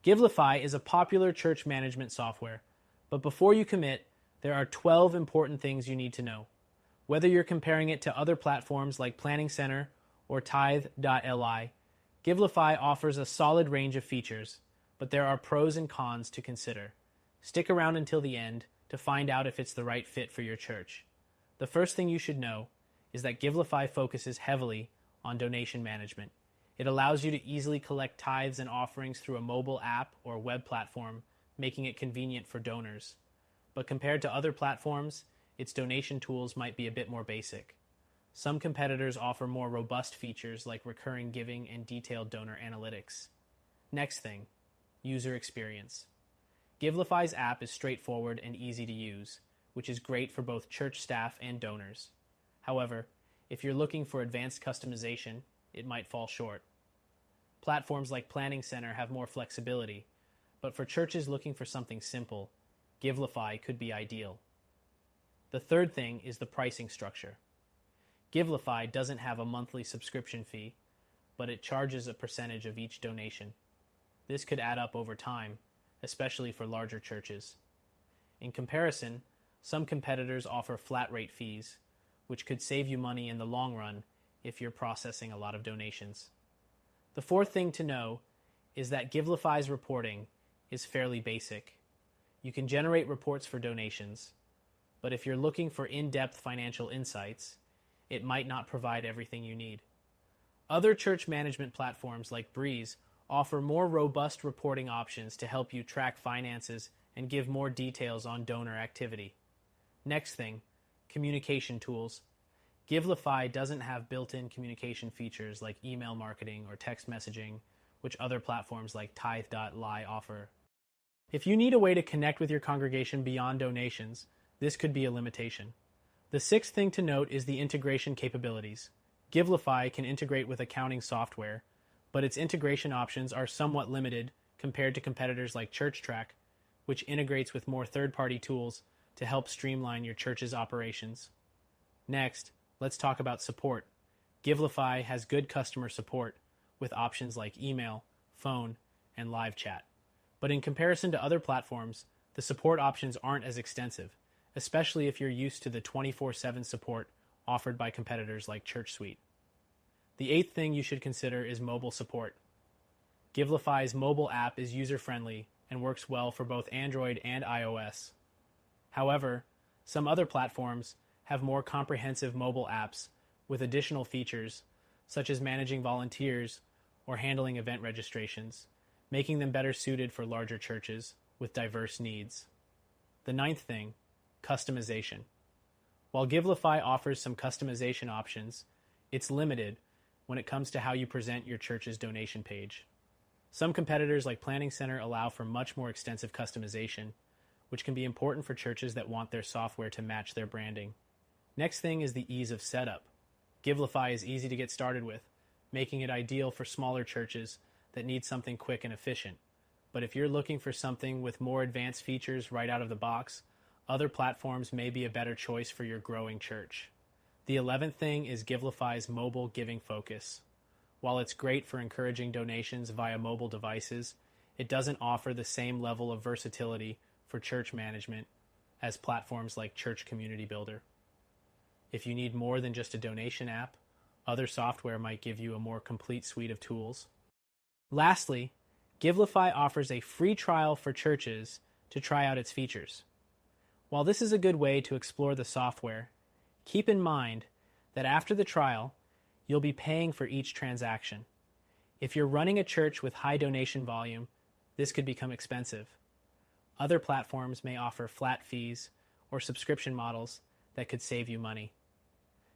Givelify is a popular church management software, but before you commit, there are 12 important things you need to know. Whether you're comparing it to other platforms like Planning Center or Tithe.li, Givelify offers a solid range of features, but there are pros and cons to consider. Stick around until the end to find out if it's the right fit for your church. The first thing you should know is that Givelify focuses heavily on donation management. It allows you to easily collect tithes and offerings through a mobile app or web platform, making it convenient for donors. But compared to other platforms, its donation tools might be a bit more basic. Some competitors offer more robust features like recurring giving and detailed donor analytics. Next thing, user experience. Givelify's app is straightforward and easy to use, which is great for both church staff and donors. However, if you're looking for advanced customization, it might fall short. Platforms like Planning Center have more flexibility, but for churches looking for something simple, Givelify could be ideal. The third thing is the pricing structure. Givelify doesn't have a monthly subscription fee, but it charges a percentage of each donation. This could add up over time, especially for larger churches. In comparison, some competitors offer flat rate fees, which could save you money in the long run if you're processing a lot of donations. The fourth thing to know is that Givelify's reporting is fairly basic. You can generate reports for donations, but if you're looking for in-depth financial insights, it might not provide everything you need. Other church management platforms like Breeze offer more robust reporting options to help you track finances and give more details on donor activity. Next thing, communication tools. Givelify doesn't have built-in communication features like email marketing or text messaging, which other platforms like Tithe.li offer. If you need a way to connect with your congregation beyond donations, this could be a limitation. The sixth thing to note is the integration capabilities. Givelify can integrate with accounting software, but its integration options are somewhat limited compared to competitors like ChurchTrack, which integrates with more third-party tools to help streamline your church's operations. Next, let's talk about support. Givelify has good customer support with options like email, phone, and live chat. But in comparison to other platforms, the support options aren't as extensive, especially if you're used to the 24/7 support offered by competitors like ChurchSuite. The eighth thing you should consider is mobile support. Givelify's mobile app is user-friendly and works well for both Android and iOS. However, some other platforms have more comprehensive mobile apps with additional features, such as managing volunteers or handling event registrations, making them better suited for larger churches with diverse needs. The ninth thing, customization. While Givelify offers some customization options, it's limited when it comes to how you present your church's donation page. Some competitors like Planning Center allow for much more extensive customization, which can be important for churches that want their software to match their branding. Next thing is the ease of setup. Givelify is easy to get started with, making it ideal for smaller churches that need something quick and efficient. But if you're looking for something with more advanced features right out of the box, other platforms may be a better choice for your growing church. The 11th thing is Givelify's mobile giving focus. While it's great for encouraging donations via mobile devices, it doesn't offer the same level of versatility for church management as platforms like Church Community Builder. If you need more than just a donation app, other software might give you a more complete suite of tools. Lastly, Givelify offers a free trial for churches to try out its features. While this is a good way to explore the software, keep in mind that after the trial, you'll be paying for each transaction. If you're running a church with high donation volume, this could become expensive. Other platforms may offer flat fees or subscription models that could save you money.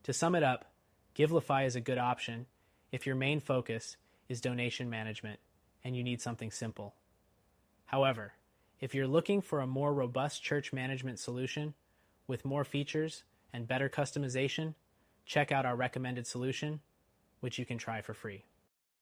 To sum it up, Givelify is a good option if your main focus is donation management and you need something simple. However, if you're looking for a more robust church management solution with more features and better customization, check out our recommended solution, which you can try for free.